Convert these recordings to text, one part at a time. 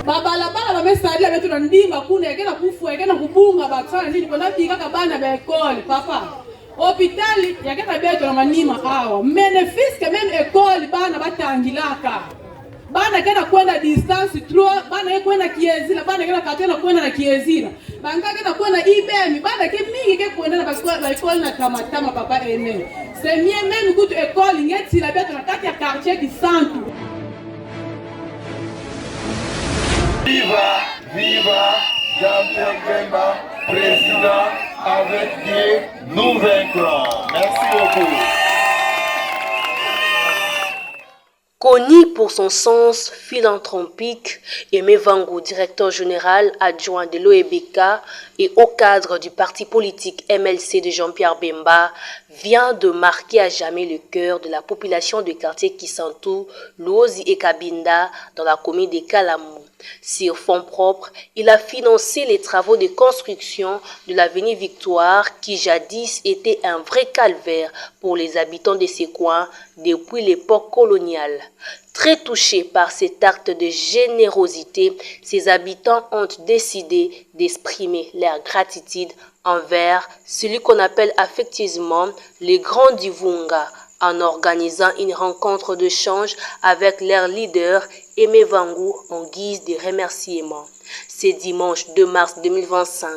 babalabala bamesalia betu na ndimba kuna ekena kufu ekena kubunga batsana ndini kona bika kabana ba école papa hôpital yakena betu na manima awa bénéfice que même école bana batangilaka bana kena kwenda distance trop bana kwenda kiezila bana kena katena kwenda na kiezila banga kena kwenda IBM bana ke mingi ke kwenda na ba école na tamatama papa ene c'est mieux même que école ngeti la betu na kati ya quartier qui centre. Viva, viva, Jean-Pierre Bemba, président, avec Dieu, nous vaincrons. Merci beaucoup. Connu pour son sens philanthropique, Aimé Vango, directeur général adjoint de l'OEBK et au cadre du parti politique MLC de Jean-Pierre Bemba, vient de marquer à jamais le cœur de la population du quartier Kisantu, Lozi et Kabinda dans la commune de Kalamou. Sur fonds propres, il a financé les travaux de construction de l'avenue Victoire qui jadis était un vrai calvaire pour les habitants de ces coins depuis l'époque coloniale. Très touchés par cet acte de générosité, ces habitants ont décidé d'exprimer leur gratitude envers celui qu'on appelle affectueusement le Grand Divunga, en organisant une rencontre de change avec leur leader Aimé Vango en guise de remerciement. Ce dimanche 2 mars 2025,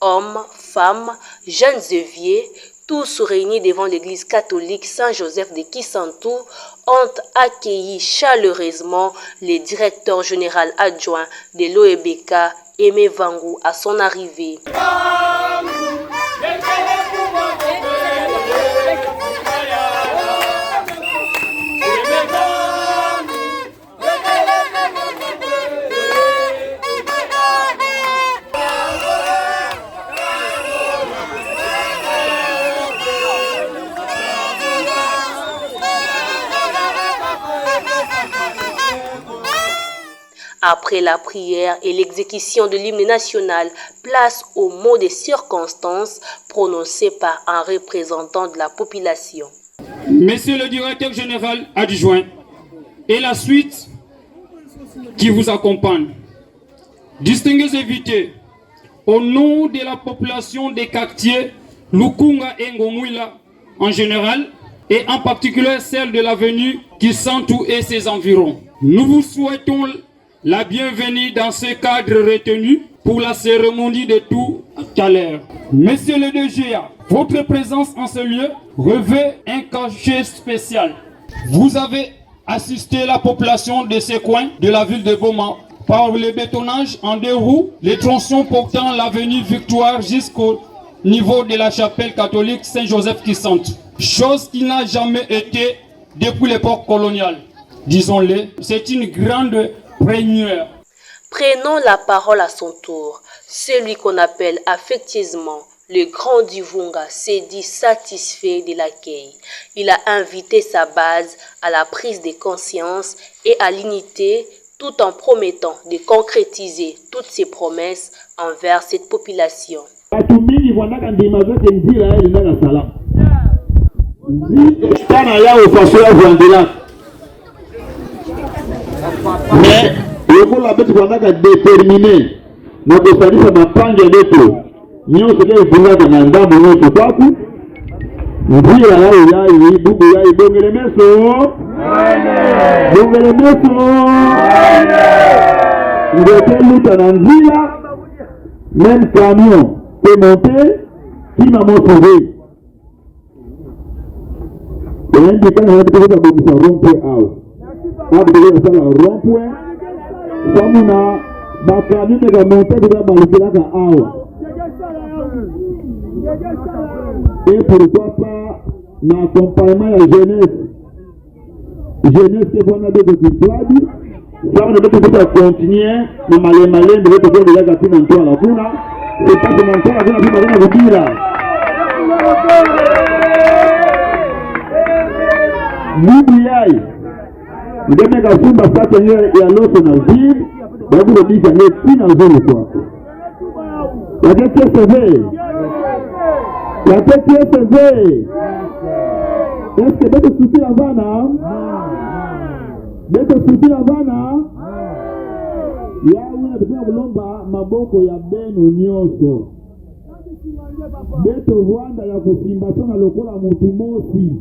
hommes, femmes, jeunes et vieux, tous réunis devant l'église catholique Saint-Joseph de Kisantu, ont accueilli chaleureusement le directeur général adjoint de l'OEBK, Aimé Vango, à son arrivée. Après la prière et l'exécution de l'hymne national, place au mot des circonstances prononcé par un représentant de la population. Monsieur le directeur général adjoint et la suite qui vous accompagne, distingués invités, au nom de la population des quartiers Lukunga et Ngomouila en général, et en particulier celle de l'avenue Kisantu et ses environs, nous vous souhaitons la bienvenue dans ce cadre retenu pour la cérémonie de tout à l'heure. Monsieur le DGA, votre présence en ce lieu revêt un cachet spécial. Vous avez assisté la population de ces coins de la ville de Goma par le bétonnage en 2 roues, les tronçons portant l'avenue Victoire jusqu'au niveau de la chapelle catholique Saint-Joseph Kisantu. Chose qui n'a jamais été depuis l'époque coloniale. Disons-le, c'est une grande première. Prenons la parole à son tour. Celui qu'on appelle affectueusement le Grand Divunga s'est dit satisfait de l'accueil. Il a invité sa base à la prise de conscience et à l'unité tout en promettant de concrétiser toutes ses promesses envers cette population. Mais le la bête pendant déterminé notre service à ma pange d'être nous ce que vous avez dans un dame notre papu nous dit là il y a beaucoup il y a bongele meso il était lutte en ville même camion peut monter qui m'a motivé et un des cas on a peut-être pas besoin de rond-point samuna bakani mega monter de balibelaka awa et pourquoi pas l'accompagnement à jeunesse c'est bon avec le pladi ça on doit continuer mais malé de l'autre côté de la gâtine en toi la kuna c'est pas de mon temps la kuna vous dire là Bibliaï ndeme kasumba sasa ya loso na vide babu le bika ne pina zolo kwa la tête CV est-ce que bete souci la vana yawe nataka kulomba maboko ya beno nyoso beto Rwanda ya kusimba sana lokola mutu mosi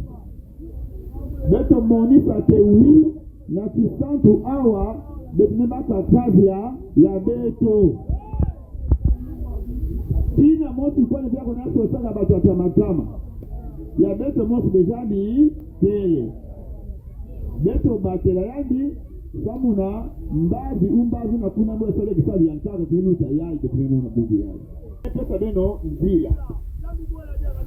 beto monisa tewi na kisantu awa beto nebata kazi ya beto tina mosi kwa ni vyako naso sanga batu ya tamatama ya beto mosi deja ni kele beto batela yandi samuna mbazi umbazi na kuna mwe sole kisali ya ntaka kiluta yai kutumemu na bugu yai pesa beno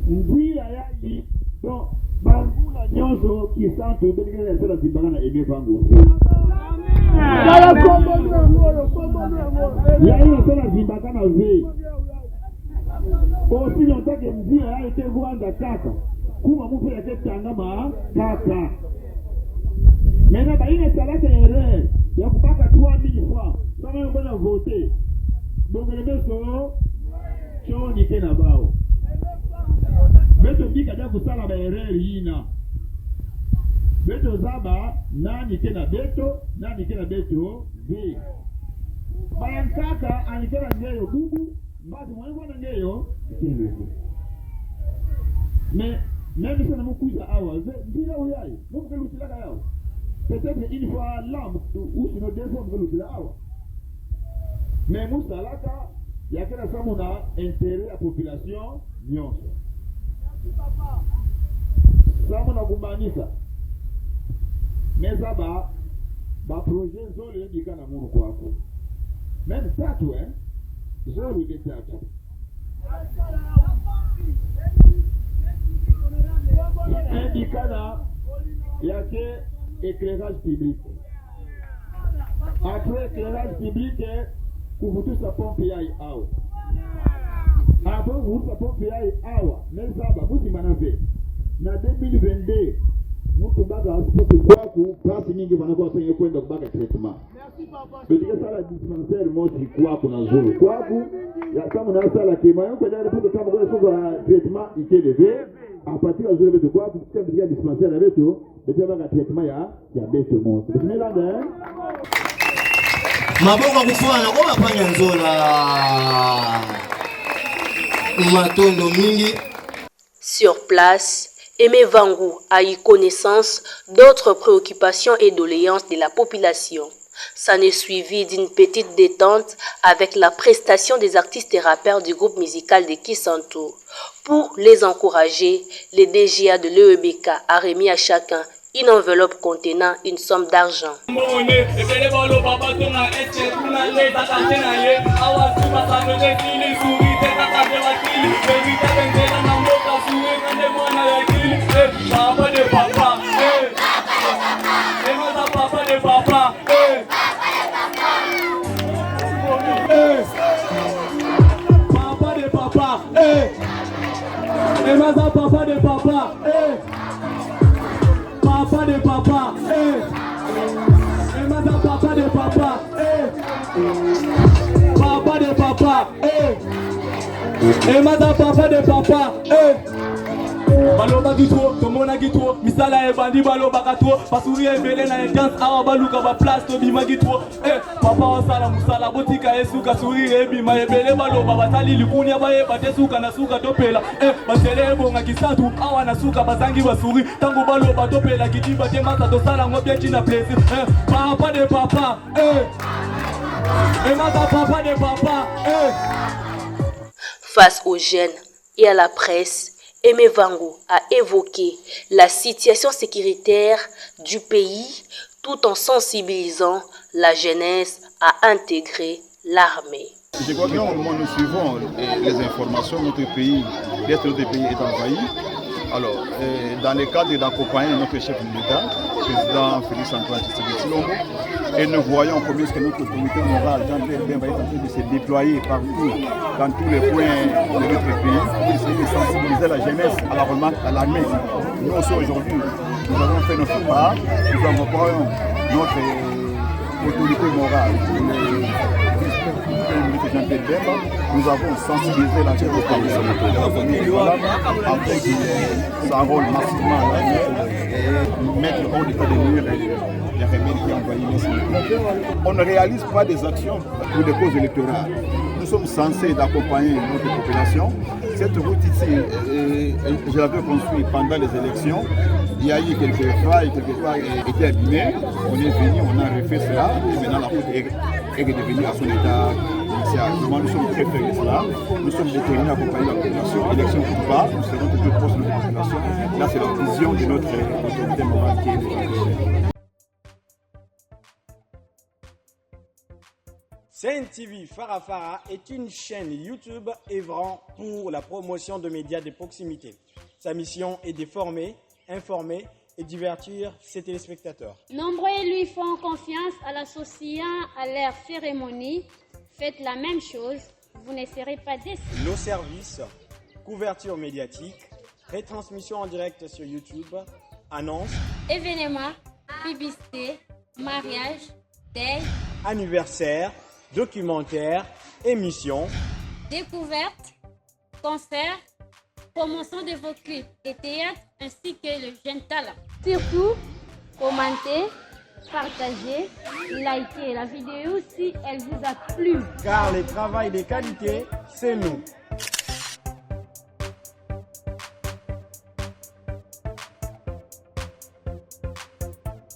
nzila yai don bangula nyonso kisantu benikele sala zimbagana eme vangu yai na sala zimbagana ve osi nontake nzila yai ke Rwanda kaka kuma mupe ya ke tangama kaka mena baina salaka erreur ya kubaka 3000 francs kama yobona voter bongele beso choni tena bao beto bika da kusala ba erreur yina beto zaba nani tena beto v bayankaka anikela ngeyo bubu basi mwana ngeyo mais sana mukuza awa ndila uyai mukelu tilaka yao peut-être une fois l'âme ou sinon deux fois vous le awa mais musalaka yakena samuna intérêt à population nyonso samuna kumbanisa mezaba ba projet zole ndikana munu kwako même tatu zole de tatu ndikana yake éclairage public. Après éclairage public, vous tous sa pompe yai awa. Après vous sa pompe yai awa. Mais ça va, vous imanave. Na 2022, mtu baga asipote kwaku, kasi mingi wanakuwa senye kwenda kubaka traitement. Betika sala dispensaire mosi kwaku na zuru. Kwaku, ya kama na sala kema, yonko jari puto kama kwa soka traitement ikeleve. A partir de zuru beto kwaku, kama betika dispensaire beto, betika baka traitement ya beto mosi. Betimela maboko kufana kwa panya nzola matondo mingi. Sur place, Aimé Vangou a eu connaissance d'autres préoccupations et doléances de la population. Ça n'est suivi d'une petite détente avec la prestation des artistes et rappeurs du groupe musical de Kisantu. Pour les encourager, le DGA de l'EBK a remis à chacun une enveloppe contenant une somme d'argent. Papa de papa, papa de papa, papa de papa, papa de papa, papa de papa, baloba gito, tomona gito, misala e bandi baloba gato, pasuri e bele na dance awa baluka ba place to bima gito, papa wasala musala botika esuka suri e bima e bele baloba batali likunya ba e batesuka na suka topela, batele bonga kisatu awa na suka bazangi basuri, tango baloba topela kidiba temata to sala ngobia china place, papa de papa, papa de papa, Face aux jeunes et à la presse, Aimé Vangou a évoqué la situation sécuritaire du pays tout en sensibilisant la jeunesse à intégrer l'armée. Je crois que nous suivons les informations, notre pays est envahi. Alors, dans le cadre d'accompagner notre chef de l'État, le président Félix Antoine Tshisekedi Tshilombo, et nous voyons combien que notre autorité morale, Jean-Pierre Bemba, est en train de se déployer partout, dans tous les coins de notre pays, pour essayer de sensibiliser la jeunesse à l'armée. Nous aussi aujourd'hui, nous avons fait notre part, nous avons notre autorité morale, Jean-Pierre Bemba, nous avons sensibilisé la population avec sa rôle massivement à et mettre hors d'état de nuire les remèdes qui envahissent les pays. On ne réalise pas des actions pour des causes électorales. Nous sommes censés d'accompagner notre population. Cette route ici, je l'avais construite pendant les élections. Il y a eu quelques failles, quelquefois était abîmée. On est venu, on a refait cela et maintenant la route est redevenue à son état initial. Nous sommes très fiers de cela. Nous sommes déterminés à accompagner la population. Élection ou pas, nous serons toujours proches de la population. Là, c'est la vision de notre autorité morale qui est CNTV Farafara est une chaîne YouTube œuvrant pour la promotion de médias de proximité. Sa mission est de former, informer et divertir ses téléspectateurs. Nombreux lui font confiance en l'associant à leur cérémonie. Faites la même chose, vous ne serez pas déçus. Nos services, couverture médiatique, retransmission en direct sur YouTube, annonces, événements, publicité, mariage, deuil, anniversaire, documentaires, émissions, découvertes, concerts, promotion de vos clips et théâtre ainsi que le jeune talent. Surtout, commentez, partagez, likez la vidéo si elle vous a plu. Car le travail de qualité, c'est nous.